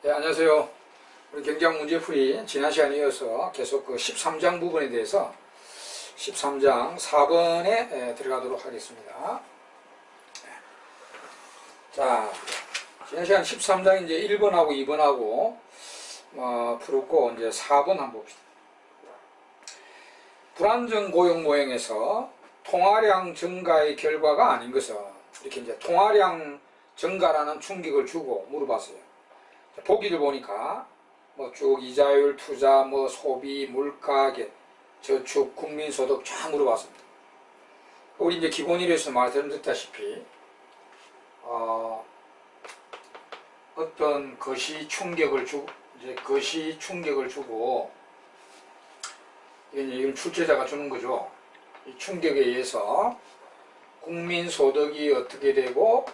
네, 안녕하세요. 우리 경제학 문제풀이 지난 시간에 이어서 계속 그 13장 부분에 대해서 13장 4번에 들어가도록 하겠습니다. 자, 지난 시간 13장 이제 1번하고 2번하고 풀었고 이제 4번 한번 봅시다. 불안정 고용 모형에서 통화량 증가의 결과가 아닌 것은 이렇게 이제 통화량 증가라는 충격을 주고 물어봤어요. 보기를 보니까 쭉 이자율, 투자, 소비, 물가, 저축, 국민소득 쫙 물어봤습니다. 우리 이제 기본일에서 말씀드렸다시피 어떤 것이 충격을 주고 이건 출제자가 주는 거죠. 이 충격에 의해서 국민소득이 어떻게 되고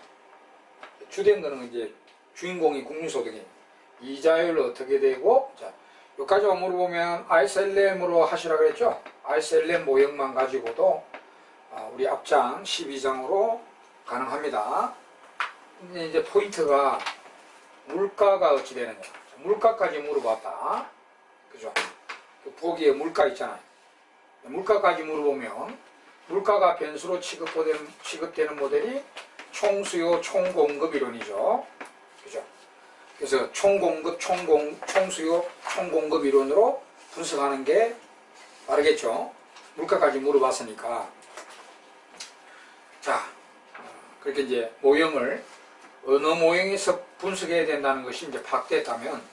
주된 거는 이제 주인공이 국민소득입니다. 이자율 어떻게 되고, 자, 여기까지 물어보면 ISLM으로 하시라고 그랬죠? ISLM 모형만 가지고도 우리 앞장 12장으로 가능합니다. 근데 이제 포인트가 물가가 어찌 되느냐. 물가까지 물어봤다. 그죠? 그 보기에 물가 있잖아요. 물가까지 물어보면 물가가 변수로 취급되는 모델이 총수요, 총공급 이론이죠. 그죠? 그래서 총공급, 총수요, 총공급 이론으로 분석하는 게 빠르겠죠. 물가까지 물어봤으니까. 자, 그렇게 이제 모형을 어느 모형에서 분석해야 된다는 것이 이제 파악됐다면,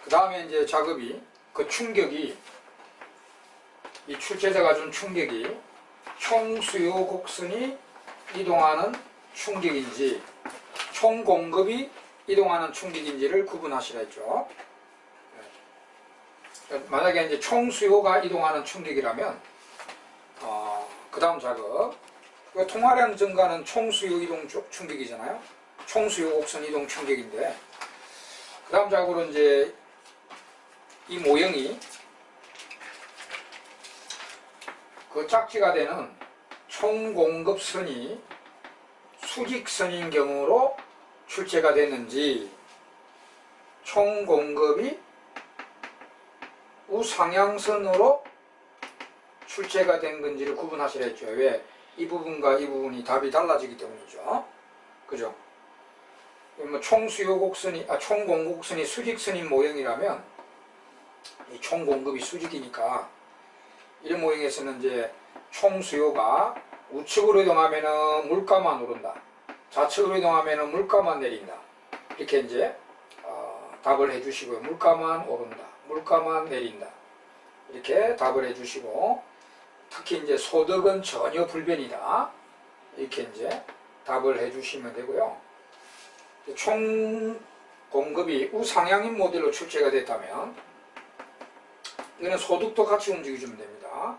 그 다음에 이제 작업이 그 충격이, 이 출제자가 준 충격이 총수요 곡선이 이동하는 충격인지 총공급이 이동하는 충격인지를 구분하시라 했죠. 만약에 이제 총수요가 이동하는 충격이라면 그 다음 작업, 통화량 증가는 총수요 이동 충격이잖아요. 총수요 곡선 이동 충격인데, 그 다음 작업으로 이제 이 모형이 그 짝지가 되는 총공급선이 수직선인 경우로 출제가 됐는지, 총공급이 우상향선으로 출제가 된 건지를 구분하시라 했죠. 왜? 이 부분과 이 부분이 답이 달라지기 때문이죠. 그죠? 총수요 곡선이, 총공급선이 수직선인 모형이라면 이 총공급이 수직이니까 이런 모형에서는 이제 총수요가 우측으로 이동하면은 물가만 오른다. 좌측으로 이동하면 물가만 내린다. 이렇게 이제 답을 해주시고요. 물가만 오른다. 물가만 내린다. 이렇게 답을 해주시고, 특히 이제 소득은 전혀 불변이다. 이렇게 이제 답을 해주시면 되고요. 총 공급이 우상향인 모델로 출제가 됐다면, 이거는 소득도 같이 움직여주면 됩니다.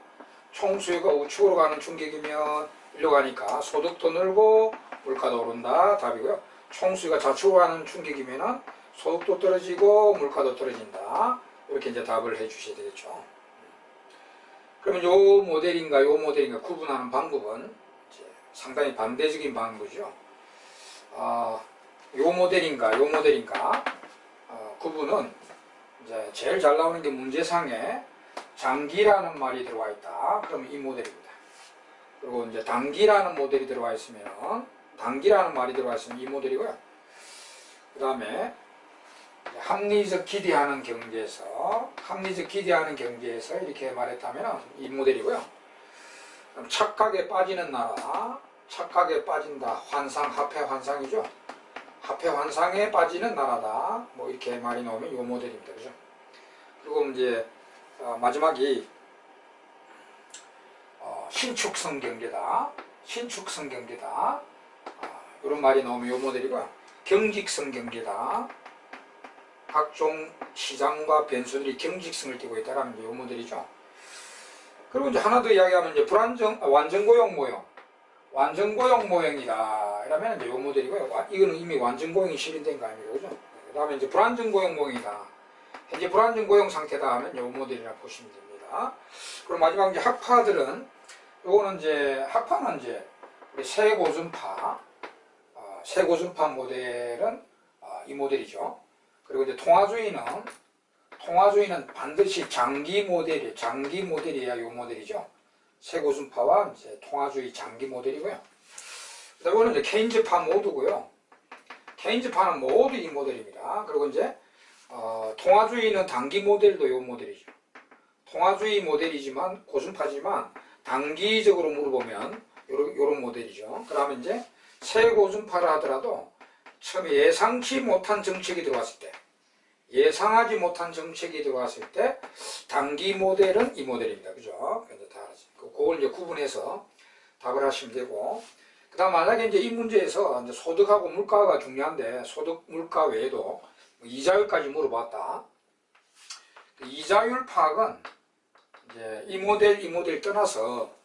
총수요가 우측으로 가는 충격이면 일로 가니까 소득도 늘고 물가도 오른다. 답이고요. 총수요가 좌측으로 가는 충격이면은 소득도 떨어지고 물가도 떨어진다. 이렇게 이제 답을 해 주셔야 되겠죠. 그러면 요 모델인가 요 모델인가 구분하는 방법은 이제 상당히 반대적인 방법이죠. 요 모델인가 요 모델인가 구분은 이제 제일 잘 나오는 게 문제상에 장기라는 말이 들어와 있다. 그러면 이 모델입니다. 그리고 이제 단기라는 모델이 들어와 있으면, 단기라는 말이 들어와 있으면 이 모델이고요. 그 다음에 합리적 기대하는 경제에서 이렇게 말했다면 이 모델이고요. 그럼 착각에 빠지는 나라, 착각에 빠진다, 환상, 화폐 환상이죠. 화폐 환상에 빠지는 나라다. 이렇게 말이 나오면 이 모델입니다. 그죠? 그리고 이제 마지막이 신축성 경제다. 신축성 경제다. 이런 말이 나오면 이 모델이고요. 경직성 경제다. 각종 시장과 변수들이 경직성을 띠고 있다는 이 모델이죠. 그리고 이제 하나 더 이야기하면 이제 완전고용 모형. 완전고용 모형이다. 이러면 이제 이 모델이고요. 이거는 이미 완전고용이 실현된 거 아닙니까? 그죠? 그 다음에 이제 불안정고용 모형이다. 현재 불안정고용 상태다 하면 이 모델이라 보시면 됩니다. 그리고 마지막 이제 학파들은, 요거는 이제 학파는 이제 우리 세고준파 모델은 이 모델이죠. 그리고 이제 통화주의는 반드시 장기 모델이야. 요 모델이죠. 세고순파와 이제 통화주의 장기 모델이고요. 이거는 이제 케인즈파 모두고요. 케인즈파는 모두 이 모델입니다. 그리고 이제 통화주의는 단기 모델도 요 모델이죠. 통화주의 모델이지만 고순파지만 단기적으로 물어보면 요런 모델이죠. 그러면 이제 세고순파를 하더라도 처음에 예상치 못한 정책이 들어왔을 때, 예상하지 못한 정책이 들어왔을 때 단기 모델은 이 모델입니다. 그죠? 그걸 이제 구분해서 답을 하시면 되고, 그 다음 만약에 이제 이 문제에서 이제 소득하고 물가가 중요한데 소득 물가 외에도 이자율까지 물어봤다. 이자율 파악은 이제 이 모델 떠나서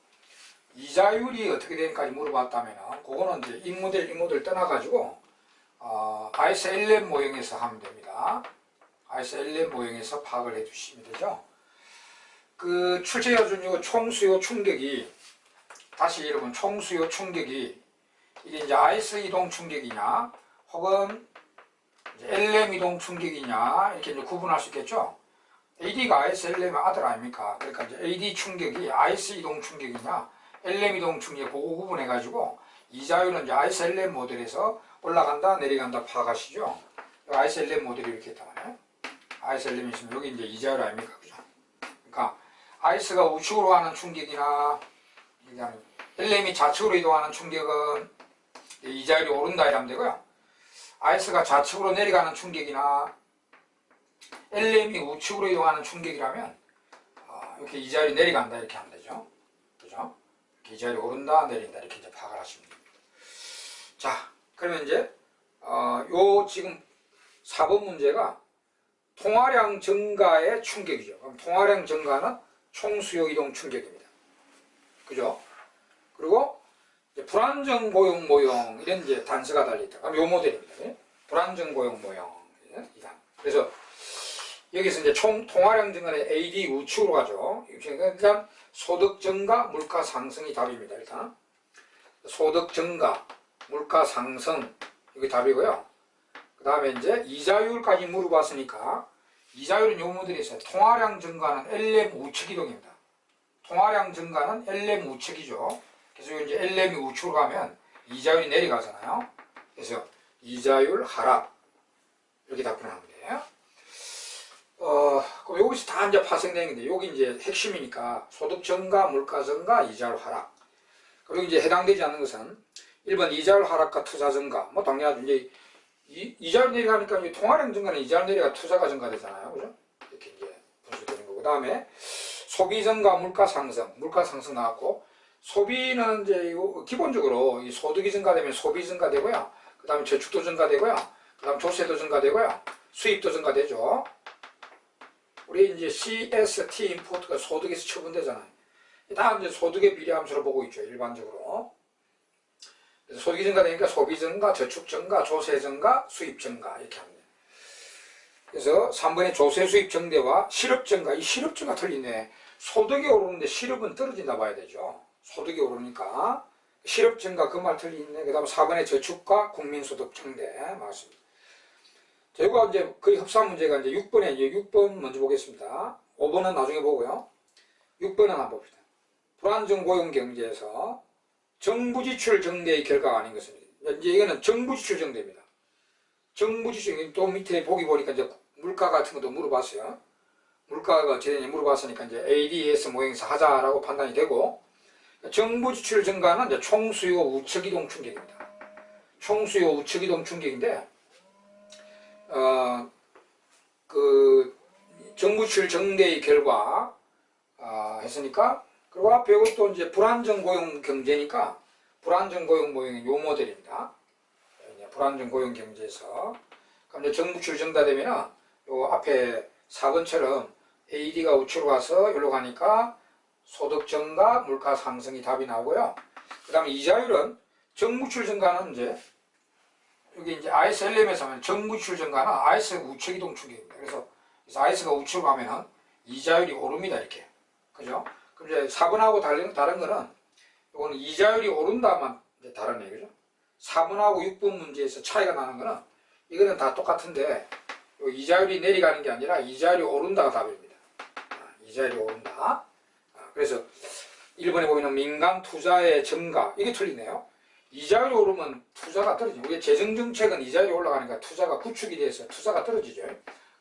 이자율이 어떻게 되는까지 물어봤다면 그거는 이제 이 모델 떠나가지고 ISLM 모형에서 하면 됩니다. ISLM 모형에서 파악을 해주시면 되죠. 그 출제여준 총수요 충격이, 다시 여러분 총수요 충격이 이게 이제 IS 이동 충격이냐 혹은 이제 LM 이동 충격이냐 이렇게 이제 구분할 수 있겠죠. AD가 ISLM의 아들 아닙니까? 그러니까 이제 AD 충격이 IS 이동 충격이냐 LM 이동 충격 그거 구분해가지고 이자율은 이제 ISLM 모델에서 올라간다 내려간다 파악하시죠. ISLM 모델이 이렇게 있다면 ISLM이 있으면 여기 이제 이자율 아닙니까? 그죠? 그러니까 IS가 우측으로 가는 충격이나 LM이 좌측으로 이동하는 충격은 이자율이 오른다 이러면 되고요. IS가 좌측으로 내려가는 충격이나 LM이 우측으로 이동하는 충격이라면 이렇게 이자율이 내려간다 이렇게 하면 되죠. 그죠? 이렇게 이자율이 오른다 내린다 이렇게 이제 파악을 하시면 됩니다. 자, 그러면 이제 요 지금 4번 문제가 통화량 증가의 충격이죠. 그럼 통화량 증가는 총수요 이동 충격입니다. 그죠? 그리고 이제 불안정 고용 모형 이런 이제 단서가 달려있다. 그럼 요 모델입니다. 네? 불안정 고용 모형. 그래서 여기서 이제 통화량 증가는 AD 우측으로 가죠. 일단 소득 증가, 물가 상승이 답입니다. 일단 소득 증가, 물가 상승 이게 답이고요. 그 다음에 이제 이자율까지 물어봤으니까 이자율은 요 모델이 있어요. 통화량 증가는 LM 우측 이동입니다. 통화량 증가는 LM 우측이죠. 그래서 이제 LM이 우측으로 가면 이자율이 내려가잖아요. 그래서 이자율 하락 이렇게 답변하면 돼요. 그럼 여기서 다 이제 파생되는 건데 여기 이제 핵심이니까 소득 증가, 물가 증가, 이자율 하락. 그리고 이제 해당되지 않는 것은 1번 이자율 하락과 투자 증가. 뭐 당연하죠. 이제 이자율 내려가니까 이제 통화량 증가는 이자율 내려가 투자가 증가되잖아요. 그죠? 이렇게 이제 분석되는 거고. 그 다음에 소비 증가, 물가 상승 나왔고, 소비는 이제 기본적으로 이 소득이 증가되면 소비 증가되고요. 그 다음에 저축도 증가되고요. 그 다음 조세도 증가되고요. 수입도 증가되죠. 우리 이제 CST 임포트가 소득에서 처분되잖아요. 다 이제 소득의 비례함수로 보고 있죠. 일반적으로. 그래서 소득이 증가되니까 소비 증가, 저축 증가, 조세 증가, 수입 증가 이렇게 합니다. 그래서 3번의 조세 수입 증대와 실업 증가, 이 실업 증가 틀리네. 소득이 오르는데 실업은 떨어진다 봐야 되죠. 소득이 오르니까 실업 증가 그 말 틀리네. 그 다음 4번의 저축과 국민소득 증대 맞습니다. 자, 이거 이제 거의 흡사한 문제가 이제 6번에 이제 6번 먼저 보겠습니다. 5번은 나중에 보고요. 6번은 한번 봅시다. 불안정 고용 경제에서 정부 지출 증대의 결과가 아닌 것입니다. 이제 이거는 정부 지출 증대입니다. 정부 지출, 또 밑에 보기 보니까 이제 물가 같은 것도 물어봤어요. 물가가 제대로 물어봤으니까 이제 ADS 모형에서 하자라고 판단이 되고, 정부 지출 증가는 이제 총수요 우측 이동 충격입니다. 총수요 우측 이동 충격인데, 그 정부 지출 증대의 결과 했으니까, 그리고 앞에 이것도 이제 불안정 고용 경제니까 불안정 고용 모형이 요 모델입니다. 불안정 고용 경제에서 그럼 이제 정부 지출 증가되면은 요 앞에 4번처럼 AD가 우측으로 가서 여기로 가니까 소득 증가, 물가 상승이 답이 나오고요. 그 다음에 이자율은 정부 지출 증가는 이제 여기 이제 ISLM에서 하면 정부 지출 증가는 IS 우측 이동 충격입니다. 그래서 IS가 우측으로 가면은 이자율이 오릅니다. 이렇게. 그죠? 그럼 이제 4번하고 다른 거는 이거는 이자율이 오른다만 이제 다른 얘기죠. 4번하고 6번 문제에서 차이가 나는 거는 이거는 다 똑같은데 이자율이 내려가는 게 아니라 이자율이 오른다가 답입니다. 이자율이 오른다. 그래서 1번에 보면 민간 투자의 증가, 이게 틀리네요. 이자율이 오르면 투자가 떨어지죠. 우리 재정정책은 이자율이 올라가니까 투자가 구축이 돼서 투자가 떨어지죠.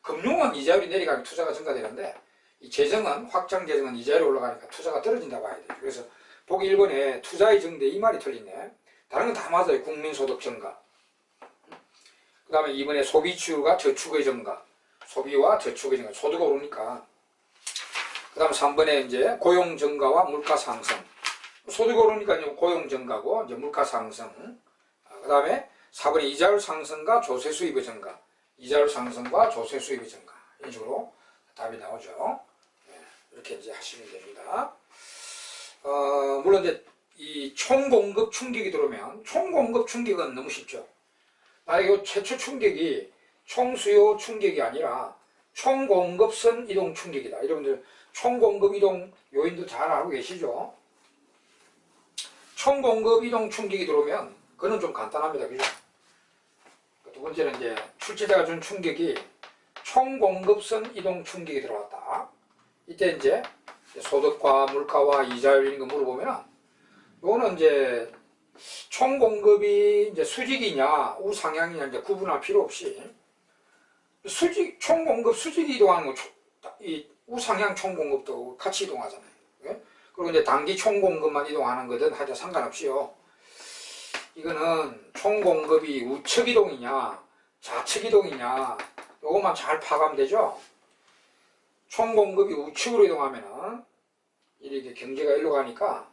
금융은 이자율이 내려가면 투자가 증가되는데 이 재정은, 확장 재정은 이자율이 올라가니까 투자가 떨어진다고 봐야 돼요. 그래서 보기 1번에 투자의 증대, 이 말이 틀리네. 다른 건 다 맞아요. 국민소득 증가. 그 다음에 2번에 소비치유가 저축의 증가. 소비와 저축의 증가. 소득이 오르니까. 그 다음에 3번에 이제 고용 증가와 물가 상승. 소득이 오르니까 이제 고용 증가고 이제 물가 상승. 그 다음에 4번에 이자율 상승과 조세 수입의 증가. 이자율 상승과 조세 수입의 증가. 이런 식으로 답이 나오죠. 네, 이렇게 이제 하시면 됩니다. 물론 이제 이 총공급 충격이 들어오면, 총공급 충격은 너무 쉽죠. 만약에 최초 충격이 총수요 충격이 아니라 총공급선 이동 충격이다. 여러분들 총공급 이동 요인도 잘 알고 계시죠? 총공급 이동 충격이 들어오면 그건 좀 간단합니다. 그죠? 두 번째는 이제 출제자가 준 충격이 총공급선 이동 충격이 들어왔다. 이때 이제 소득과 물가와 이자율 이런 거 물어보면, 요거는 이제 총공급이 이제 수직이냐 우상향이냐 이제 구분할 필요 없이 총공급 수직이 이동하는 거, 이 우상향 총공급도 같이 이동하잖아요. 그리고 이제 단기 총공급만 이동하는 거든 하여튼 상관없이요. 이거는 총공급이 우측 이동이냐 좌측 이동이냐 요것만 잘 파악하면 되죠. 총공급이 우측으로 이동하면은 이렇게 경제가 일로 가니까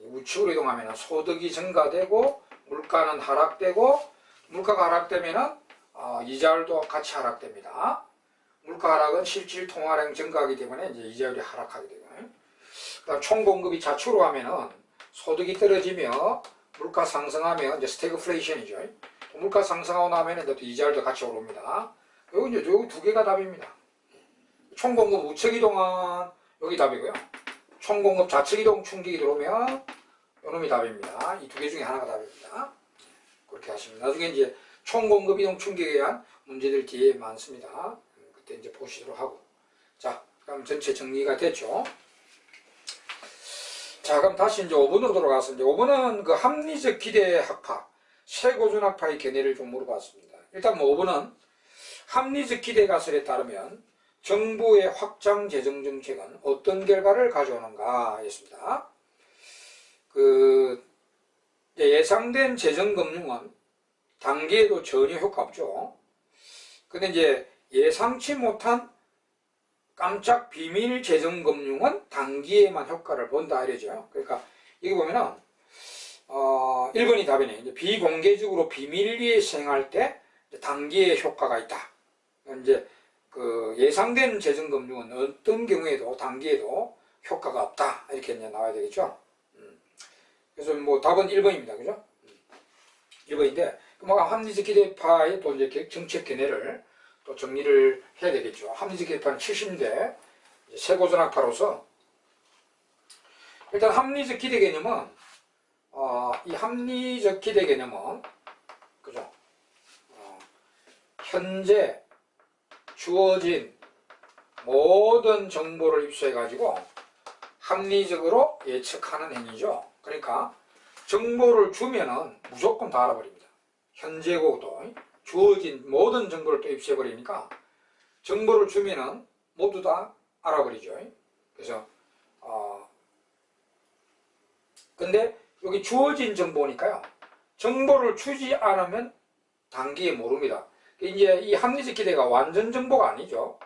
우측으로 이동하면은 소득이 증가되고 물가는 하락되고, 물가가 하락되면은 이자율도 같이 하락됩니다. 물가 하락은 실질 통화량 증가하기 때문에 이제 이자율이 하락하게 되고, 그다음 총공급이 좌측으로 가면은 소득이 떨어지며 물가 상승하면 이제 스태그플레이션이죠. 물가 상승하고 나면 이제 또 이자율도 같이 오릅니다. 여기 이제 요 두 개가 답입니다. 총공급 우측 이동은 여기 답이고요. 총공급 좌측 이동 충격이 들어오면 요놈이 답입니다. 이 두 개 중에 하나가 답입니다. 그렇게 하시면 나중에 이제 총공급 이동 충격에 대한 문제들 뒤에 많습니다. 그때 이제 보시도록 하고. 자, 그럼 전체 정리가 됐죠. 자, 그럼 다시 이제 5번으로 돌아가서 이제 5번은 그 합리적 기대 학파, 최고준 학파의 견해를 좀 물어봤습니다. 일단 뭐 5번은 합리적 기대 가설에 따르면 정부의 확장 재정 정책은 어떤 결과를 가져오는가 했습니다. 그 예상된 재정 금융은 단기에도 전혀 효과 없죠. 근데 이제 예상치 못한 깜짝 비밀 재정 금융은 단기에만 효과를 본다 이러죠. 그러니까 여기 보면은 1번이 답이네. 이제 비공개적으로 비밀리에 시행할 때 단기에 효과가 있다. 이제 그 예상된 재정 금융은 어떤 경우에도 단기에도 효과가 없다. 이렇게 이제 나와야 되겠죠. 그래서 뭐 답은 1번입니다. 그죠? 1번인데 뭐 합리적 기대파의 또 이제 정책 견해를 또 정리를 해야 되겠죠. 합리적 기대파는 70대 최고전학파로서 일단 합리적 기대 개념은 이 합리적 기대 개념은 그죠? 현재 주어진 모든 정보를 입수해 가지고 합리적으로 예측하는 행위죠. 그러니까 정보를 주면은 무조건 다 알아버립니다. 현재고도 주어진 모든 정보를 또 입수해 버리니까 정보를 주면은 모두 다 알아버리죠. 그래서 근데 여기 주어진 정보니까요. 정보를 주지 않으면 단기에 모릅니다. 이제 이 합리적 기대가 완전 정보가 아니죠.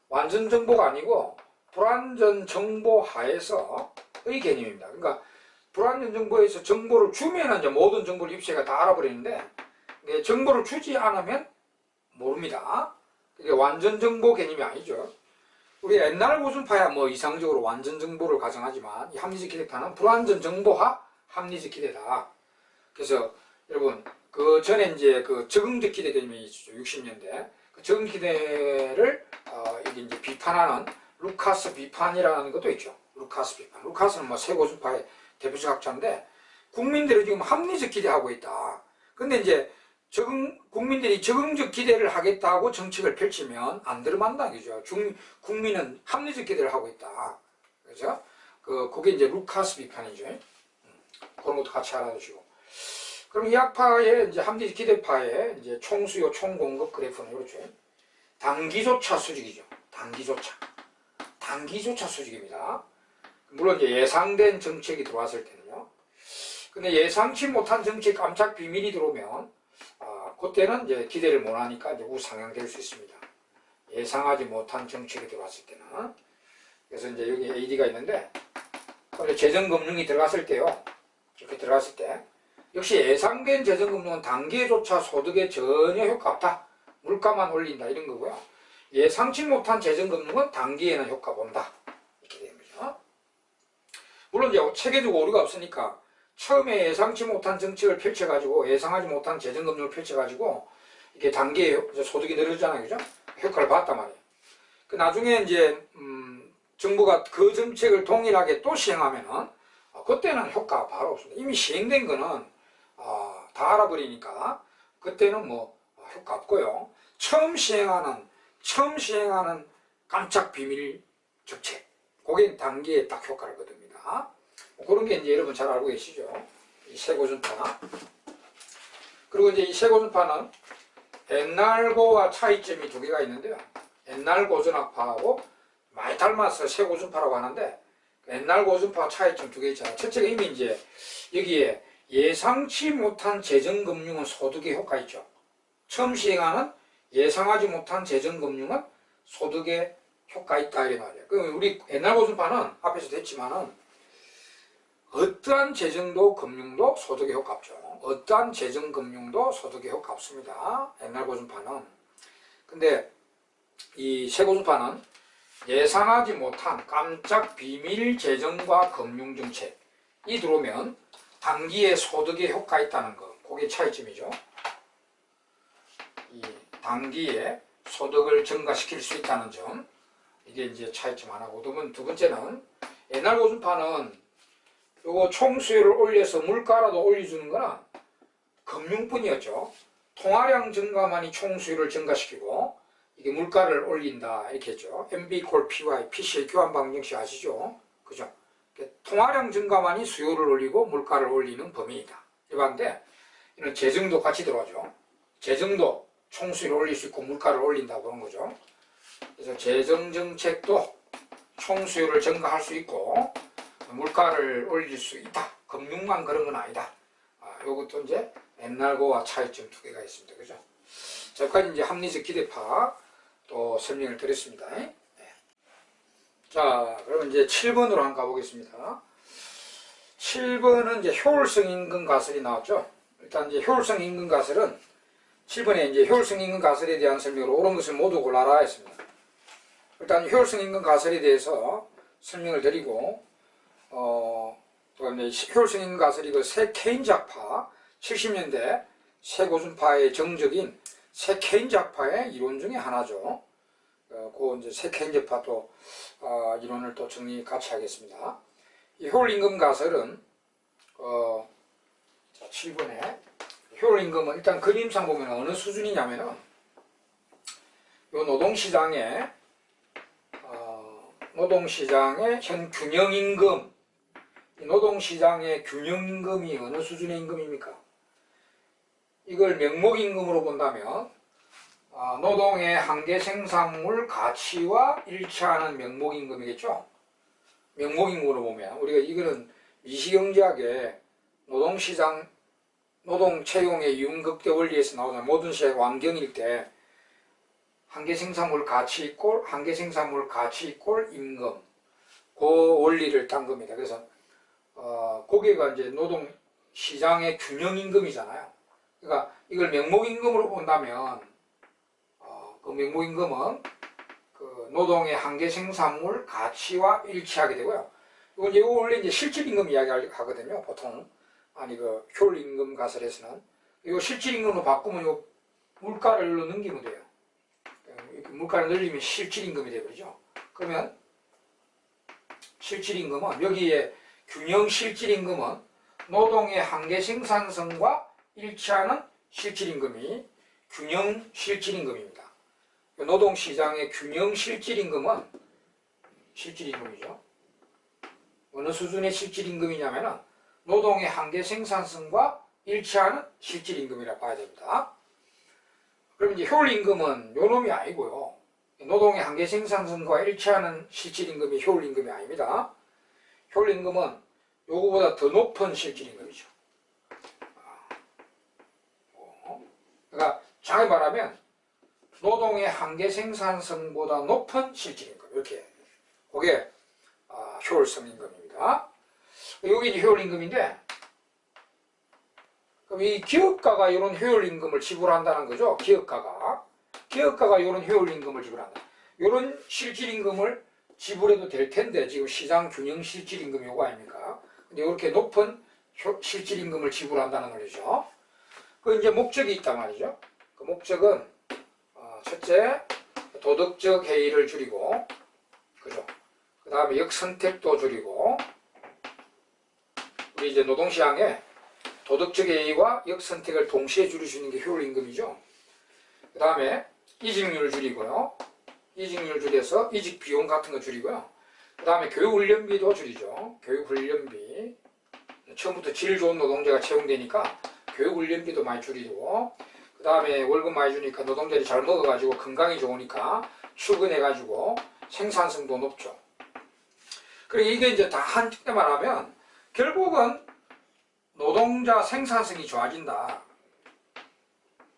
완전 정보가 아니고 불완전 정보 하에서의 개념입니다. 그러니까 불완전 정보에서 정보를 주면 이제 모든 정보를 입수해가 다 알아버리는데 정보를 주지 않으면 모릅니다. 그게 완전 정보 개념이 아니죠. 우리 옛날 고준파야 뭐 이상적으로 완전 정보를 가정하지만 이 합리적 기대파는 불완전 정보화 합리적 기대다. 그래서 여러분 그 전에 이제 그 적응적 기대 개념이 있죠. 60년대 그 적응 기대를 이게 이제 비판하는 루카스 비판이라는 것도 있죠. 루카스 비판. 루카스는 뭐 세고준파의 대표적 학자인데 국민들이 지금 합리적 기대하고 있다. 근데 이제 국민들이 적응적 기대를 하겠다고 정책을 펼치면 안 들어만다, 그죠? 국민은 합리적 기대를 하고 있다. 그죠? 그게 이제 루카스 비판이죠. 그런 것도 같이 알아두시고. 그럼 이 학파의 이제 합리적 기대파의 이제 총수요, 총공급 그래프는 이렇죠. 단기조차 수직이죠. 단기조차 수직입니다. 물론 이제 예상된 정책이 들어왔을 때는요. 근데 예상치 못한 정책 깜짝 비밀이 들어오면, 그때는 이제 기대를 못하니까 이제 우상향될 수 있습니다. 예상하지 못한 정책이 들어왔을 때는. 그래서 이제 여기 AD가 있는데, 재정금융이 들어갔을 때요. 이렇게 들어갔을 때, 역시 예상된 재정금융은 단기에조차 소득에 전혀 효과 없다. 물가만 올린다. 이런 거고요. 예상치 못한 재정금융은 단기에는 효과 본다. 이렇게 되는 거죠. 물론 이제 체계적 오류가 없으니까 처음에 예상치 못한 정책을 펼쳐가지고 예상하지 못한 재정금융을 펼쳐가지고 이게 단기에 소득이 늘어나잖아요. 그죠? 효과를 봤단 말이에요. 나중에 이제 정부가 그 정책을 동일하게 또 시행하면은 그때는 효과가 바로 없습니다. 이미 시행된 거는 다 알아버리니까 그때는 뭐 효과 없고요. 처음 시행하는 깜짝 비밀 정책, 그게 단기에 딱 효과를 거둡니다. 그런 게 이제 여러분 잘 알고 계시죠? 이 세고준파. 그리고 이제 이 세고준파는 옛날 고와 차이점이 두 개가 있는데요. 옛날 고전학파하고 많이 닮아서 세고준파라고 하는데, 옛날 고전파 차이점 두 개 있잖아요. 첫째가 이미 이제 여기에 예상치 못한 재정금융은 소득에 효과 있죠. 처음 시행하는 예상하지 못한 재정금융은 소득에 효과 있다, 이 말이에요. 그럼 우리 옛날 고전파는 앞에서도 했지만은 어떠한 재정도 금융도 소득에 효과 없죠. 어떠한 재정금융도 소득에 효과 없습니다. 옛날 고전파는. 근데 이 새고전파는 예상하지 못한 깜짝 비밀 재정과 금융정책이 들어오면 단기에 소득에 효과 있다는 거, 그게 차이점이죠. 이 단기에 소득을 증가시킬 수 있다는 점, 이게 이제 차이점 하나고, 두 번째는 옛날 고전파는 요거 총수요를 올려서 물가라도 올려주는 거는 금융뿐이었죠. 통화량 증가만이 총수요를 증가시키고 이게 물가를 올린다 이렇게 했죠. MB 콜 PY, PCL 교환 방정식 아시죠? 그죠? 통화량 증가만이 수요를 올리고 물가를 올리는 범위이다. 이건데 이런 재정도 같이 들어가죠. 재정도 총수요를 올릴 수 있고 물가를 올린다고 그런 거죠. 그래서 재정 정책도 총수요를 증가할 수 있고 물가를 올릴 수 있다. 금융만 그런 건 아니다. 요것도 이제 옛날 거와 차이점 두 개가 있습니다. 그죠? 자, 여기까지 이제 합리적 기대파 또 설명을 드렸습니다. 네. 자, 그러면 이제 7번으로 한번 가보겠습니다. 7번은 이제 효율성 임금 가설이 나왔죠. 일단 이제 효율성 임금 가설은 7번에 이제 효율성 임금 가설에 대한 설명으로 옳은 것을 모두 골라라 했습니다. 일단 효율성 임금 가설에 대해서 설명을 드리고, 또 이제 효율성 임금 가설이 그 새 케인즈학파 70년대 세고준파의 정적인 새 케인즈학파의 이론 중에 하나죠. 그 이제 새 케인즈파 또 이론을 또 정리 같이 하겠습니다. 이 효율임금 가설은 자, 7번에 효율임금은 일단 그림상 보면 어느 수준이냐면은 요 노동시장의 현 균형임금, 이 노동시장의 균형임금이 어느 수준의 임금입니까? 이걸 명목임금으로 본다면 노동의 한계 생산물 가치와 일치하는 명목임금이겠죠. 명목임금으로 보면 우리가 이거는 미시경제학의 노동시장 노동채용의 이윤극대 원리에서 나오는 모든 시의 완경일 때 한계 생산물 가치 이꼴 한계 생산물 가치 이꼴 임금, 그 원리를 딴 겁니다. 그래서 거기가 이제 노동시장의 균형임금이잖아요. 그러니까 이걸 명목임금으로 본다면 그 명목임금은 그 노동의 한계 생산물 가치와 일치하게 되고요. 이거 원래 이제 실질임금 이야기하거든요. 보통 그 효율임금 가설에서는 이거 실질임금으로 바꾸면 요 물가를 넘기면 돼요. 물가를 늘리면 실질임금이 되버리죠. 그러면 실질임금은 여기에 균형 실질임금은 노동의 한계 생산성과 일치하는 실질임금이 균형 실질임금입니다. 노동시장의 균형 실질임금은 실질임금이죠. 어느 수준의 실질임금이냐면은 노동의 한계 생산성과 일치하는 실질임금이라고 봐야 됩니다. 그럼 이제 효율임금은 요 놈이 아니고요. 노동의 한계 생산성과 일치하는 실질임금이 효율임금이 아닙니다. 효율임금은 요거보다 더 높은 실질임금이죠. 그러니까 정확히 말하면 노동의 한계 생산성보다 높은 실질임금, 이렇게 그게 효율성임금입니다. 여기 이제 효율임금인데, 그럼 이 기업가가 이런 효율임금을 지불한다는 거죠. 기업가가 이런 효율임금을 지불한다. 이런 실질임금을 지불해도 될 텐데, 지금 시장 균형 실질임금이 요거 아닙니까? 근데 이렇게 높은 실질임금을 지불한다는 거죠. 그 이제 목적이 있단 말이죠. 그 목적은 첫째, 도덕적 해이를 줄이고, 그죠? 그 다음에 역선택도 줄이고, 우리 이제 노동시장에 도덕적 해이와 역선택을 동시에 줄일 수 있는 게 효율임금이죠. 그 다음에 이직률 줄이고요. 이직률 줄여서 이직 비용 같은 거 줄이고요. 그 다음에 교육훈련비도 줄이죠. 교육훈련비. 처음부터 질 좋은 노동자가 채용되니까 교육훈련비도 많이 줄이고, 그 다음에 월급 많이 주니까 노동자들이 잘 먹어가지고 건강이 좋으니까 출근해가지고 생산성도 높죠. 그리고 이게 이제 다 한꺼번에 하면 결국은 노동자 생산성이 좋아진다.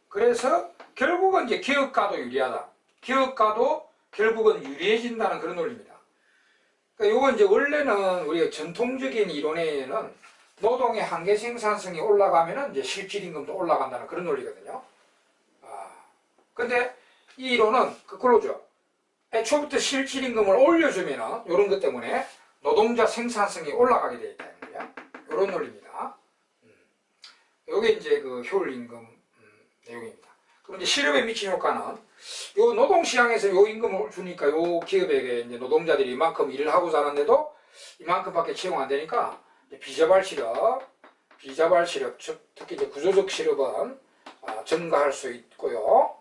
그래서 결국은 이제 기업가도 유리하다. 기업가도 결국은 유리해진다는 그런 논리입니다. 그러니까 이건 이제 원래는 우리가 전통적인 이론에는 노동의 한계 생산성이 올라가면은 이제 실질임금도 올라간다는 그런 논리거든요. 근데 이 이론은 거꾸로죠. 애초부터 실질임금을 올려주면은 이런 것 때문에 노동자 생산성이 올라가게 되어 있다는 거예요. 이런 논리입니다. 이게 이제 그 효율임금 내용입니다. 그럼 이제 실업에 미친 효과는 요 노동시장에서 요 임금을 주니까 요 기업에게 이제 노동자들이 이만큼 일을 하고 사는데도 이만큼밖에 채용 안 되니까 비자발 실업, 특히 이제 구조적 실업은 증가할 수 있고요.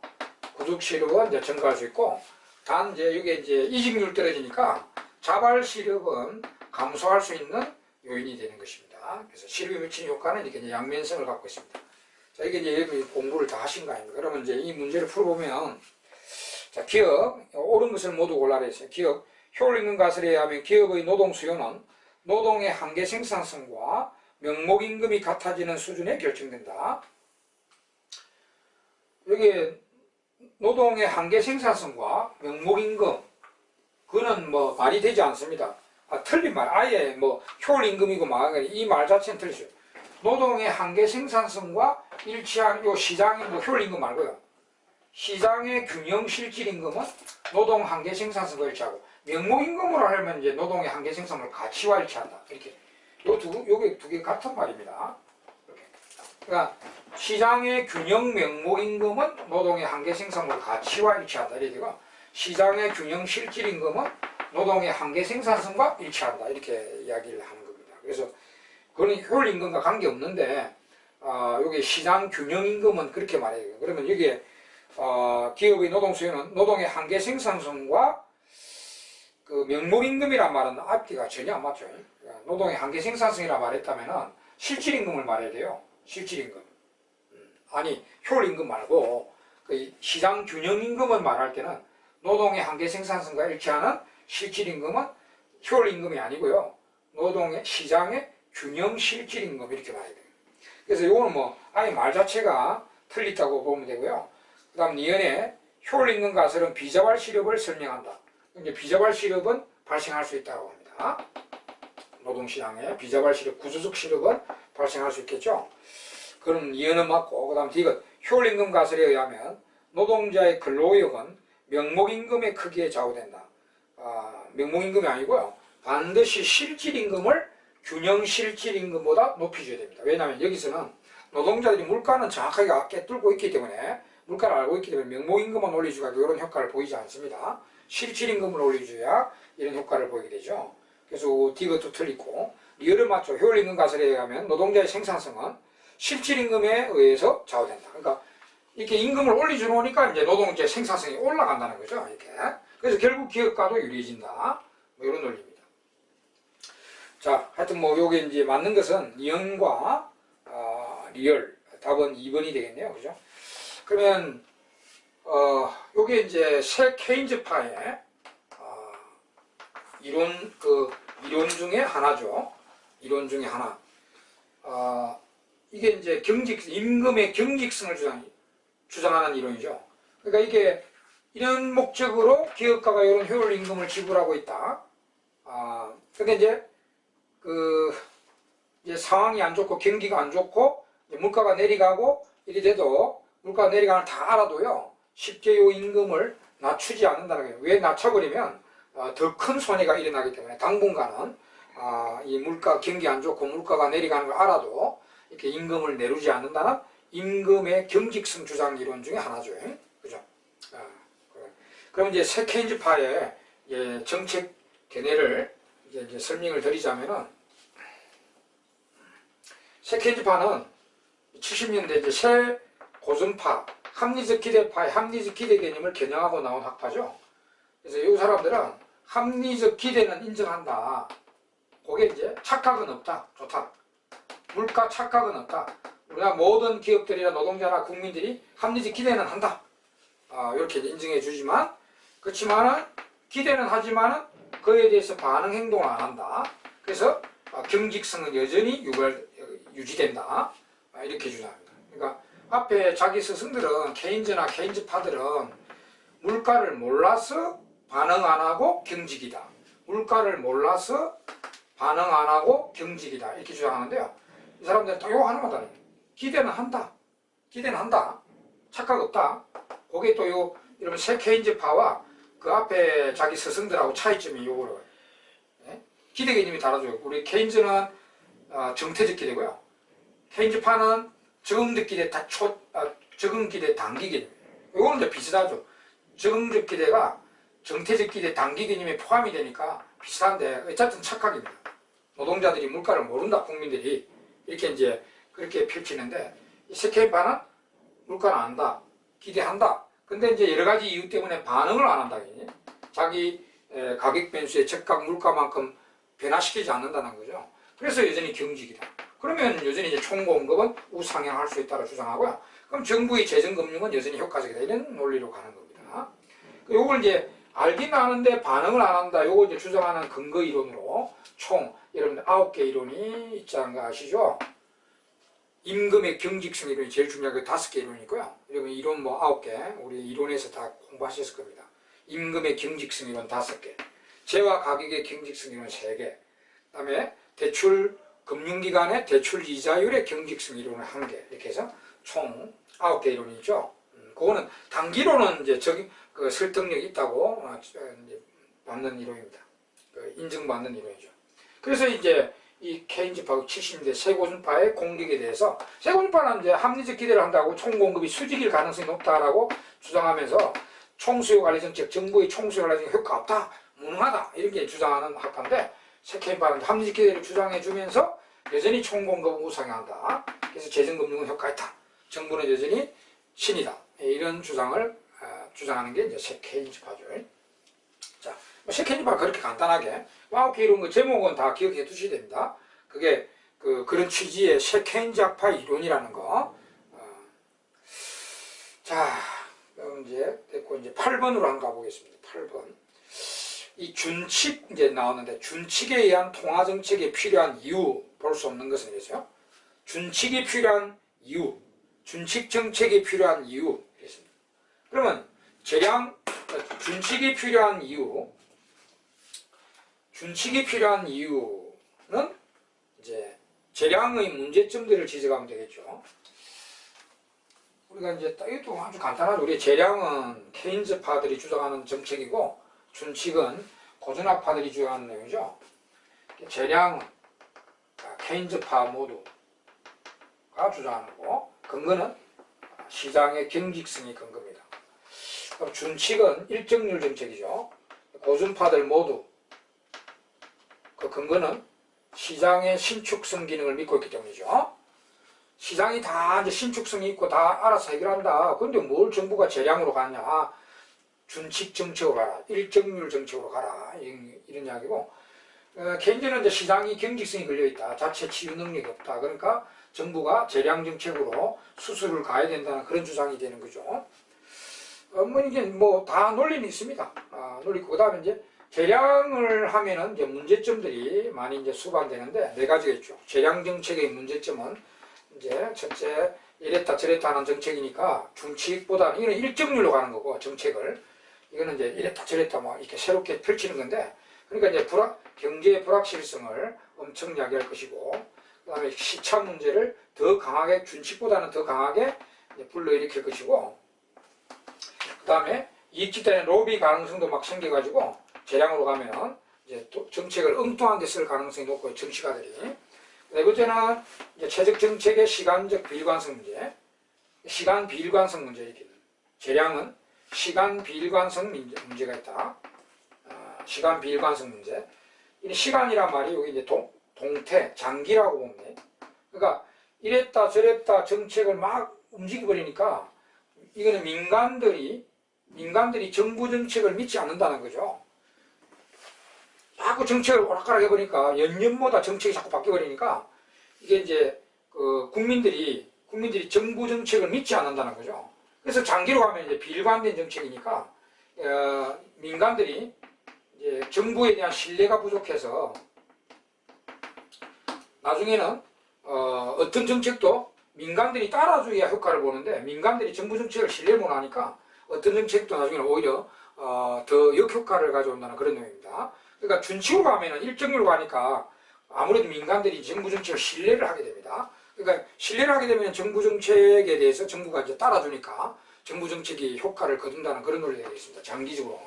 구조적 실업은 이제 증가할 수 있고, 단 이제 이게 이제 이직률 떨어지니까 자발 실업은 감소할 수 있는 요인이 되는 것입니다. 그래서 실업에 미친 효과는 이렇게 이제 양면성을 갖고 있습니다. 자, 이게 이제 여기 공부를 다 하신 거 아닙니까? 그러면 이제 이 문제를 풀어보면, 자, 기업, 옳은 것을 모두 골라라 했어요. 기업, 효율임금 가설에 의하면 기업의 노동 수요는 노동의 한계 생산성과 명목임금이 같아지는 수준에 결정된다. 여기 노동의 한계 생산성과 명목임금, 그거는 뭐 말이 되지 않습니다. 틀린 말, 아예 뭐 효율임금이고 막 이 말 자체는 틀리죠. 노동의 한계 생산성과 일치한 요 시장의 뭐 효율임금 말고요. 시장의 균형 실질임금은 노동 한계 생산성과 일치하고, 명목임금으로 하면 이제 노동의 한계 생산을 가치와 일치한다. 이렇게 요게 두 개 같은 말입니다. 이렇게. 그러니까 시장의 균형 명목임금은 노동의 한계 생산물 가치와 일치한다. 이렇게 되고, 시장의 균형 실질임금은 노동의 한계 생산성과 일치한다. 이렇게 이야기를 하는 겁니다. 그래서 그건 효율임금과 관계없는데 여기 시장 균형임금은 그렇게 말해요. 그러면 여기에 기업의 노동 수요는 노동의 한계 생산성과 그 명목임금이란 말은 앞뒤가 전혀 안 맞죠. 노동의 한계 생산성이라 말했다면은 실질임금을 말해야 돼요. 실질임금. 아니 효율임금 말고 그 시장 균형임금을 말할 때는 노동의 한계 생산성과 일치하는 실질임금은 효율임금이 아니고요. 노동의 시장의 균형 실질임금 이렇게 말해야 돼요. 그래서 이거는 뭐 아예 말 자체가 틀리다고 보면 되고요. 그 다음 니은에 효율임금 가설은 비자발 실업을 설명한다. 이제 비자발 실업은 발생할 수 있다고 합니다. 노동시장에 비자발 실업, 구조적 실업은 발생할 수 있겠죠. 그런 이해는 맞고, 그 다음 디귿 효율임금 가설에 의하면 노동자의 근로의욕은 명목임금의 크기에 좌우된다. 명목임금이 아니고요. 반드시 실질임금을 균형 실질임금보다 높여줘야 됩니다. 왜냐하면 여기서는 노동자들이 물가는 정확하게 꿰뚫고 있기 때문에, 물가를 알고 있기 때문에 명목임금만 올려주가 이런 효과를 보이지 않습니다. 실질임금을 올려줘야 이런 효과를 보이게 되죠. 그래서 디귿도 틀리고, 리을은 맞죠. 효율임금 가설에 의하면 노동자의 생산성은 실질 임금에 의해서 좌우된다. 그러니까 이렇게 임금을 올려주니까 이제 노동자 생산성이 올라간다는 거죠. 이렇게. 그래서 결국 기업가도 유리해진다. 뭐 이런 논리입니다. 자, 하여튼 뭐 요게 이제 맞는 것은 리언과 리얼. 답은 2번이 되겠네요. 그죠? 그러면 요게 이제 새 케인즈파의 이론 중에 하나죠. 이론 중에 하나. 이게 이제 임금의 경직성을 주장하는 이론이죠. 그러니까 이게 이런 목적으로 기업가가 이런 효율 임금을 지불하고 있다. 그러니까 이제 상황이 안 좋고 경기가 안 좋고 물가가 내려가고 이래 돼도 물가가 내려가는 다 알아도요 쉽게 요 임금을 낮추지 않는다는 거예요. 왜 낮춰버리면 더 큰 손해가 일어나기 때문에 당분간은 이 경기 안 좋고 물가가 내려가는 걸 알아도 이렇게 임금을 내리지 않는다는 임금의 경직성 주장 이론 중에 하나죠. 그죠? 그럼 이제 새 케인즈파의 정책 견해를 이제 설명을 드리자면은 새 케인즈파는 70년대 이제 새 고전파, 합리적 기대파의 합리적 기대 개념을 겨냥하고 나온 학파죠. 그래서 이 사람들은 합리적 기대는 인정한다. 그게 이제 착각은 없다. 좋다. 물가 착각은 없다. 우리가 모든 기업들이나 노동자나 국민들이 합리적 기대는 한다. 이렇게 인정해 주지만 그렇지만은 기대는 하지만은 그에 대해서 반응 행동을 안 한다. 그래서 경직성은 여전히 유지된다. 이렇게 주장합니다. 그러니까 앞에 자기 스승들은 케인즈나 케인즈파들은 물가를 몰라서 반응 안 하고 경직이다. 물가를 몰라서 반응 안 하고 경직이다. 이렇게 주장하는데요. 이 사람들은 딱 요거 하나만 다릅니다. 기대는 한다. 기대는 한다. 착각 없다. 그게 또 이런 새 케인즈파와 그 앞에 자기 스승들하고 차이점이 요거로. 기대 개념이 다르죠. 우리 케인즈는 정태적 기대고요. 케인즈파는 적응적 기대, 적응 기대, 단기 개념. 요거는 이제 비슷하죠. 적응적 기대가 정태적 기대, 단기 개념에 포함이 되니까 비슷한데 어쨌든 착각입니다. 노동자들이 물가를 모른다, 국민들이. 이렇게 이제 그렇게 펼치는데 이 새 케인파는 물가는 안다, 기대한다. 근데 이제 여러 가지 이유 때문에 반응을 안 한다. 자기 가격 변수의 적각 물가만큼 변화시키지 않는다는 거죠. 그래서 여전히 경직이다. 그러면 여전히 이제 총공급은 우상향할 수 있다고 주장하고요. 그럼 정부의 재정금융은 여전히 효과적이다. 이런 논리로 가는 겁니다. 요걸 이제 알긴 아는데 반응을 안 한다. 요거 이제 주장하는 근거 이론으로 총 여러분들 9개 이론이 있다는 거 아시죠? 임금의 경직성 이론이 제일 중요한 게 5개 이론이 있고요. 여러분 이론 뭐 9개 우리 이론에서 다 공부하셨을 겁니다. 임금의 경직성 이론 5개, 재화 가격의 경직성 이론 3개, 그 다음에 대출 금융기관의 대출 이자율의 경직성 이론을 1개, 이렇게 해서 총 9개 이론이 있죠. 그거는 단기로는 이제 그 설득력이 있다고 이제 받는 이론입니다. 인정받는 이론이죠. 그래서 이제 이 케인즈파 70년대 새고전파의 공격에 대해서 새고전파는 이제 합리적 기대를 한다고 총공급이 수직일 가능성이 높다라고 주장하면서 총수요 관리 정책, 정부의 총수요 관리 정책 효과 없다, 무능하다 이렇게 주장하는 학파인데 새 케인파는 합리적 기대를 주장해 주면서 여전히 총공급은 우상향한다. 그래서 재정금융은 효과 있다. 정부는 여전히 신이다. 이런 주장을 주장하는 게 이제 새 케인즈파죠. 자, 새 케인즈파가 그렇게 간단하게 9개 이런 거 제목은 다 기억해 두셔야 됩니다. 그게 그런 취지의 새 케인즈파 이론이라는 거. 자, 그럼 이제 됐고 이제 8번으로 한번 가보겠습니다. 8번. 이 준칙 이제 나오는데 준칙에 의한 통화 정책에 필요한 이유 볼 수 없는 것은 이랬어요. 준칙이 필요한 이유, 준칙 정책이 필요한 이유 이랬습니다. 그러면 준칙이 필요한 이유, 준칙이 필요한 이유는 이제 재량의 문제점들을 지적하면 되겠죠. 우리가 이제 이것도 아주 간단하죠. 우리 재량은 케인즈파들이 주장하는 정책이고 준칙은 고전학파들이 주장하는 내용이죠. 재량은 케인즈파 모두가 주장하는 거고 근거는 시장의 경직성이 근거입니다. 그럼 준칙은 일정률 정책이죠. 고전파들 모두 그 근거는 시장의 신축성 기능을 믿고 있기 때문이죠. 시장이 다 이제 신축성이 있고 다 알아서 해결한다. 근데 뭘 정부가 재량으로 가냐? 준칙 정책으로 가라. 일정률 정책으로 가라. 이런 이야기고, 케인즈는 이제 시장이 경직성이 걸려있다. 자체 치유 능력이 없다. 그러니까 정부가 재량 정책으로 수술을 가야 된다는 그런 주장이 되는 거죠. 뭐 이게 뭐 다 논리는 있습니다. 논리고, 그 다음에 이제 재량을 하면은 이제 문제점들이 많이 이제 수반되는데 네 가지가 있죠. 재량 정책의 문제점은 이제 첫째, 이랬다 저랬다 하는 정책이니까 준칙보다는 이거는 일정률로 가는 거고, 정책을 이거는 이제 이랬다 저랬다 뭐 이렇게 새롭게 펼치는 건데, 그러니까 이제 경제의 불확실성을 엄청 야기할 것이고, 그 다음에 시차 문제를 더 강하게, 준칙보다는 더 강하게 불러일으킬 것이고, 그 다음에 이익 집단의 로비 가능성도 막 생겨가지고 재량으로 가면 이제 또 정책을 엉뚱하게 쓸 가능성이 높고, 정치가들이. 네 번째는 이제 최적 정책의 시간적 비일관성 문제, 시간 비일관성 문제 이렇게. 재량은 시간 비일관성 문제가 있다. 시간 비일관성 문제. 이 시간이란 말이 여기 이제 동태, 장기라고 보면 돼. 그러니까 이랬다 저랬다 정책을 막 움직여 버리니까 이거는 민간들이 정부 정책을 믿지 않는다는 거죠. 자꾸 정책을 오락가락 해버리니까 연년마다 정책이 자꾸 바뀌어버리니까 이게 이제 국민들이 정부 정책을 믿지 않는다는 거죠. 그래서 장기로 가면 이제 비일관된 정책이니까 민간들이 이제 정부에 대한 신뢰가 부족해서 나중에는 어떤 정책도 민간들이 따라줘야 효과를 보는데, 민간들이 정부 정책을 신뢰 못하니까 어떤 정책도 나중에는 오히려 더 역효과를 가져온다는 그런 내용입니다. 그러니까 준칙으로 가면은 일정률로 가니까 아무래도 민간들이 정부 정책을 신뢰를 하게 됩니다. 그러니까 신뢰를 하게 되면 정부 정책에 대해서 정부가 이제 따라주니까 정부 정책이 효과를 거둔다는 그런 논리가 있습니다. 장기적으로.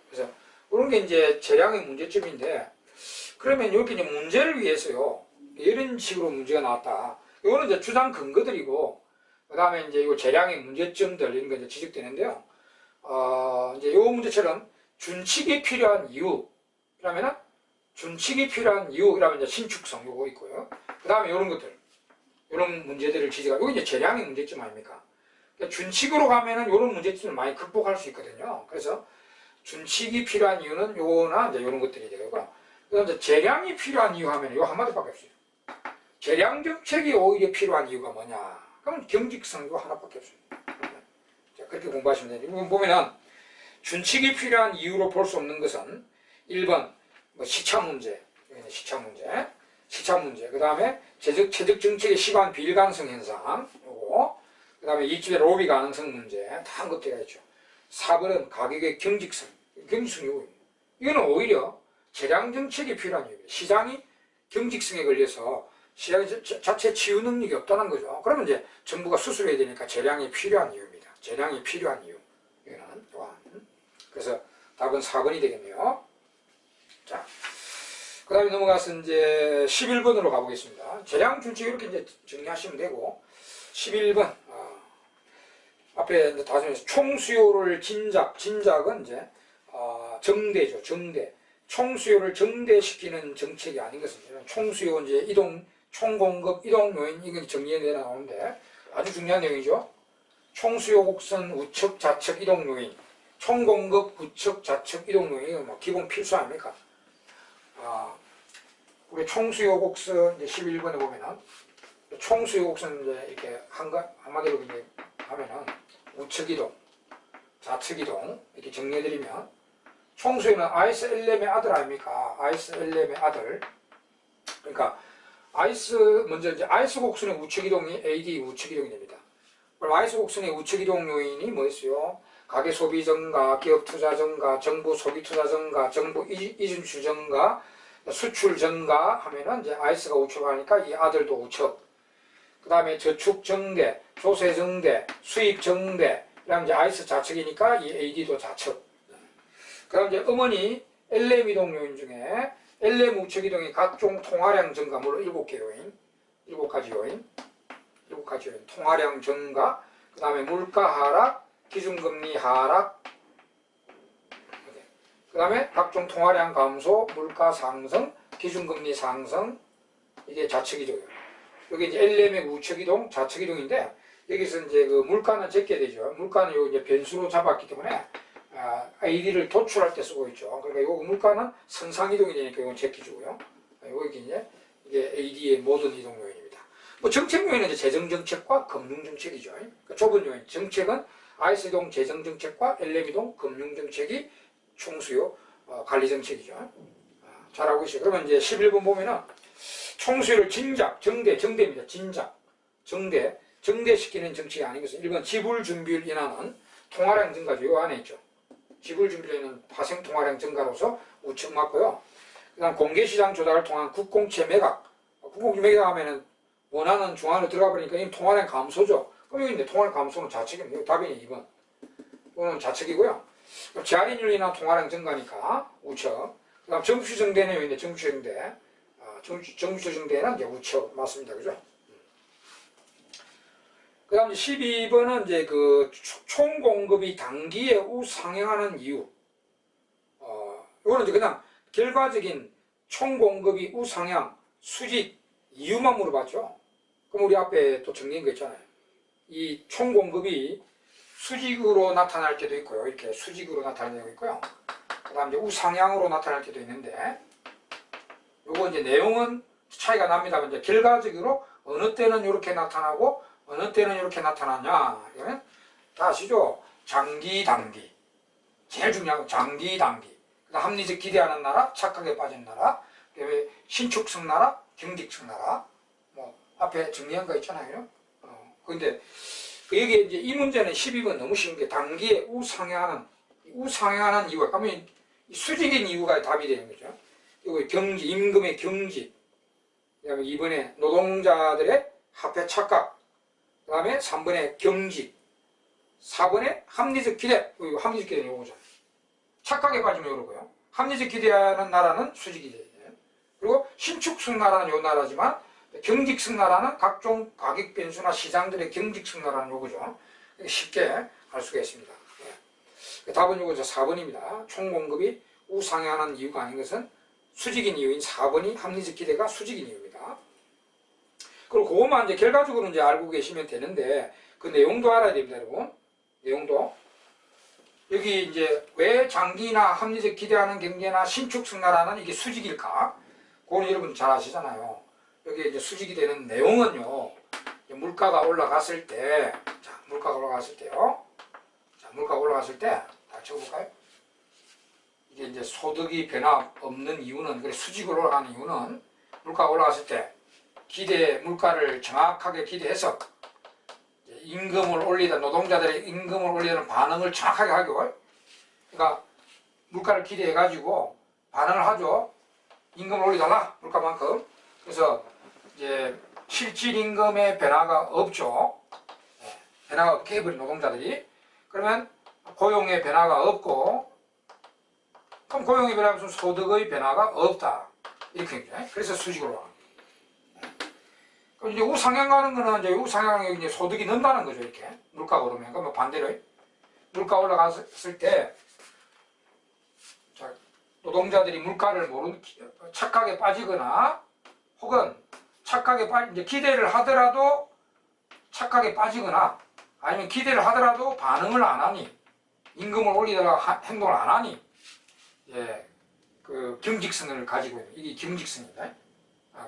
그래서 그런 게 이제 재량의 문제점인데, 그러면 이렇게 이제 문제를 위해서요, 이런 식으로 문제가 나왔다. 이거는 이제 주장 근거들이고, 그 다음에 이제 이 재량의 문제점들 이런 게 이제 지적되는데요. 이제 이 문제처럼 준칙이 필요한 이유, 그러면은 준칙이 필요한 이유, 그러면 이제 신축성 요거 있고요. 그 다음에 이런 것들, 이런 문제들을 지적하고, 이게 이제 재량의 문제점 아닙니까? 그러니까 준칙으로 가면은 이런 문제점을 많이 극복할 수 있거든요. 그래서 준칙이 필요한 이유는 요거나 이제 이런 것들이 되고, 그다음 이제 재량이 필요한 이유 하면 요 한마디밖에 없어요. 재량 정책이 오히려 필요한 이유가 뭐냐? 그럼 경직성 요 하나밖에 없습니다. 자, 그렇게 공부하시면 됩니다. 이거 보면은 준칙이 필요한 이유로 볼 수 없는 것은 1번 뭐 시차 문제, 시차 문제. 그 다음에 최적 정책의 시간 비일관성 현상, 요거. 그 다음에 이익집의 로비 가능성 문제, 다 한 것들이 있죠. 4번은 가격의 경직성 요구입니다. 이거는 오히려 재량 정책이 필요한 이유입니다. 시장이 경직성에 걸려서 시장이 자체 치유 능력이 없다는 거죠. 그러면 이제 정부가 수술해야 되니까 재량이 필요한 이유입니다. 재량이 필요한 이유. 이거는 또한. 그래서 답은 4번이 되겠네요. 자, 그 다음에 넘어가서 이제 11번으로 가보겠습니다. 재량 준칙 이렇게 이제 정리하시면 되고, 11번. 앞에 다 총수요를 진작은 이제 정대죠. 정대. 총수요를 정대시키는 정책이 아닌 것입니다. 총수요 이제 총공급 이동 요인 이건 정리에 내려 나오는데 아주 중요한 내용이죠. 총수요 곡선 우측 좌측 이동 요인, 총공급 우측 좌측 이동 요인은 뭐 기본 필수 아닙니까? 우리 총수요 곡선 이제 11번에 보면은 총수요 곡선 이제 이렇게 한마디로 이제 하면은 우측 이동, 좌측 이동 이렇게 정리해드리면, 총수요는 ISLM의 아들 아닙니까? ISLM의 아들. 그러니까 먼저 이제 IS 곡선의 우측 이동이 AD 우측 이동이 됩니다. 그럼 IS 곡선의 우측 이동 요인이 뭐였어요? 가계 소비 증가, 기업 투자 증가, 정부 소비 투자 증가, 정부 이준수 증가, 수출 증가 하면은 이제 IS가 우측하니까 이 아들도 우측. 그 다음에 저축 증대, 조세 증대, 수입 증대, 그다음 이제 IS 좌측이니까 이 AD도 좌측. 그 다음 이제 어머니 LM 이동 요인 중에 LM 우측 이동이 각종 통화량 증가, 물론 7개 요인, 7가지 요인, 통화량 증가, 그 다음에 물가 하락, 기준금리 하락, 그 다음에 각종 통화량 감소, 물가 상승, 기준금리 상승, 이게 좌측이죠. 여기 이제 Lm의 우측이동, 좌측이동인데 여기서 이제 그 물가는 적게 되죠. 물가는 요 이제 변수로 잡았기 때문에 AD를 도출할 때 쓰고 있죠. 그러니까 요 물가는 선상이동이 되니까 이건 적게 주고요. 여기 이제 이게 AD의 모든 이동 요인입니다. 뭐 정책 요인은 이제 재정 정책과 금융 정책이죠. 그러니까 좁은 요인 정책은 IS이동 재정 정책과 LM이동 금융 정책이 총수요 관리 정책이죠. 잘하고 있어요. 그러면 이제 11번 보면은 총수요를 진작, 정대입니다. 진작, 정대시키는 정책이 아닌 것은 1번 지불 준비율 인하는 통화량 증가죠. 요 안에 있죠. 지불 준비율은 파생 통화량 증가로서 우측 맞고요. 그 다음 공개시장 조달을 통한 국공채 매각. 국공채 매각 하면은 원하는 중앙으로 들어가 버리니까 이 통화량 감소죠. 그럼 여기 있는데 통화량 감소는 좌측입니다. 답이 2번. 이거는 좌측이고요. 재할인율 인한 통화량 증가니까 우측. 그 다음 정부주정대는 여기 있는데 정부주정대. 정부주정대는 이제 우측 맞습니다. 그죠? 그 다음 12번은 이제 그 총공급이 단기에 우상향하는 이유. 이거는 이제 그냥 결과적인 총공급이 우상향, 수직 이유만 물어봤죠. 그럼 우리 앞에 또 정리한 거 있잖아요. 이 총공급이 수직으로 나타날 때도 있고요. 이렇게 수직으로 나타날 때도 있고요. 그 다음 이제 우상향으로 나타날 때도 있는데, 요거 이제 내용은 차이가 납니다만, 이제 결과적으로 어느 때는 이렇게 나타나고, 어느 때는 이렇게 나타나냐. 이거는 다 아시죠? 장기, 단기. 제일 중요한 건 장기, 단기. 합리적 기대하는 나라, 착각에 빠진 나라, 그다음에 신축성 나라, 경직성 나라. 뭐 앞에 정리한 거 있잖아요. 근데 여기 이제 이 문제는 12번 너무 쉬운 게 단기에 우상향하는 이유가 그러면 수직인 이유가 답이 되는 거죠. 이거 경직, 임금의 경직. 그다음에 2번에 노동자들의 화폐 착각. 그다음에 3번에 경직. 4번에 합리적 기대. 이거 합리적 기대는 이거죠. 착각에 빠지면 이러고요. 합리적 기대하는 나라는 수직이 돼요. 그리고 신축성 나라는 요 나라지만 경직성 나라는 각종 가격 변수나 시장들의 경직성 나라는 요거죠. 쉽게 알 수가 있습니다. 네. 답은 요거죠. 4번입니다. 총공급이 우상향하는 이유가 아닌 것은 수직인 이유인 4번이 합리적 기대가 수직인 이유입니다. 그리고 그것만 이제 결과적으로 이제 알고 계시면 되는데 그 내용도 알아야 됩니다, 여러분. 내용도. 여기 이제 왜 장기나 합리적 기대하는 경제나 신축성 나라는 이게 수직일까? 그건 여러분 잘 아시잖아요. 여기 이제 수직이 되는 내용은요. 물가가 올라갔을 때, 자, 물가가 올라갔을 때요. 자, 물가가 올라갔을 때, 다 적어볼까요? 이게 이제 소득이 변화 없는 이유는, 그래 수직으로 올라가는 이유는 물가가 올라갔을 때 물가를 정확하게 기대해서 임금을 올리다 노동자들의 임금을 올리는 반응을 정확하게 하고, 그러니까 물가를 기대해 가지고 반응을 하죠. 임금을 올려달라 물가만큼. 그래서 이제 실질 임금의 변화가 없죠. 변화가 없게 해버린 노동자들이. 그러면 고용의 변화가 없고, 그럼 고용의 변화가 소득의 변화가 없다 이렇게 얘기죠. 그래서 수직으로 가는 거예요. 이제 우상향 가는 거는 이제 우상향에 이제 소득이 는다는 거죠. 이렇게 물가가 오르면. 그러면 반대로 물가 올라갔을 때 자, 노동자들이 물가를 착각에 빠지거나 혹은 이제 기대를 하더라도 착각에 빠지거나 아니면 기대를 하더라도 반응을 안 하니 임금을 올리다가 행동을 안 하니 그 경직성을 가지고 있는 이게 경직성입니다.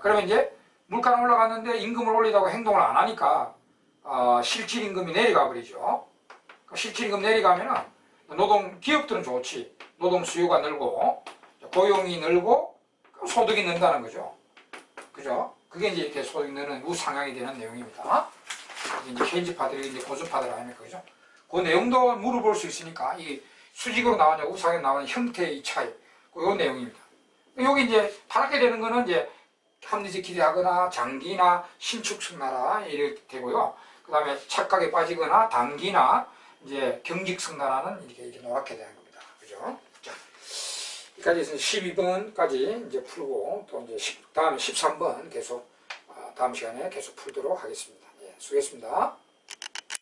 그러면 이제 물가는 올라갔는데 임금을 올리다고 행동을 안 하니까 실질 임금이 내려가 버리죠. 실질 임금 내려가면은 기업들은 좋지. 노동 수요가 늘고 고용이 늘고 소득이 는다는 거죠. 그죠? 그게 이제 이렇게 소득이 느는 우상향이 되는 내용입니다. 이제 케인즈파들이 이제 고전파들 아닙니까? 그죠? 그 내용도 물어볼 수 있으니까 이 수직으로 나오냐 우상향 나오는 형태의 차이. 그 내용입니다. 여기 이제 파랗게 되는 거는 이제 합리적 기대하거나 장기나 신축성 나라 이렇게 되고요. 그 다음에 착각에 빠지거나 단기나 이제 경직성 나라는 이렇게 노랗게 되는 겁니다. 그죠? 자, 여기까지 12번까지 이제 풀고 또 이제 다음에 13번 계속 다음 시간에 계속 풀도록 하겠습니다. 예, 수고했습니다.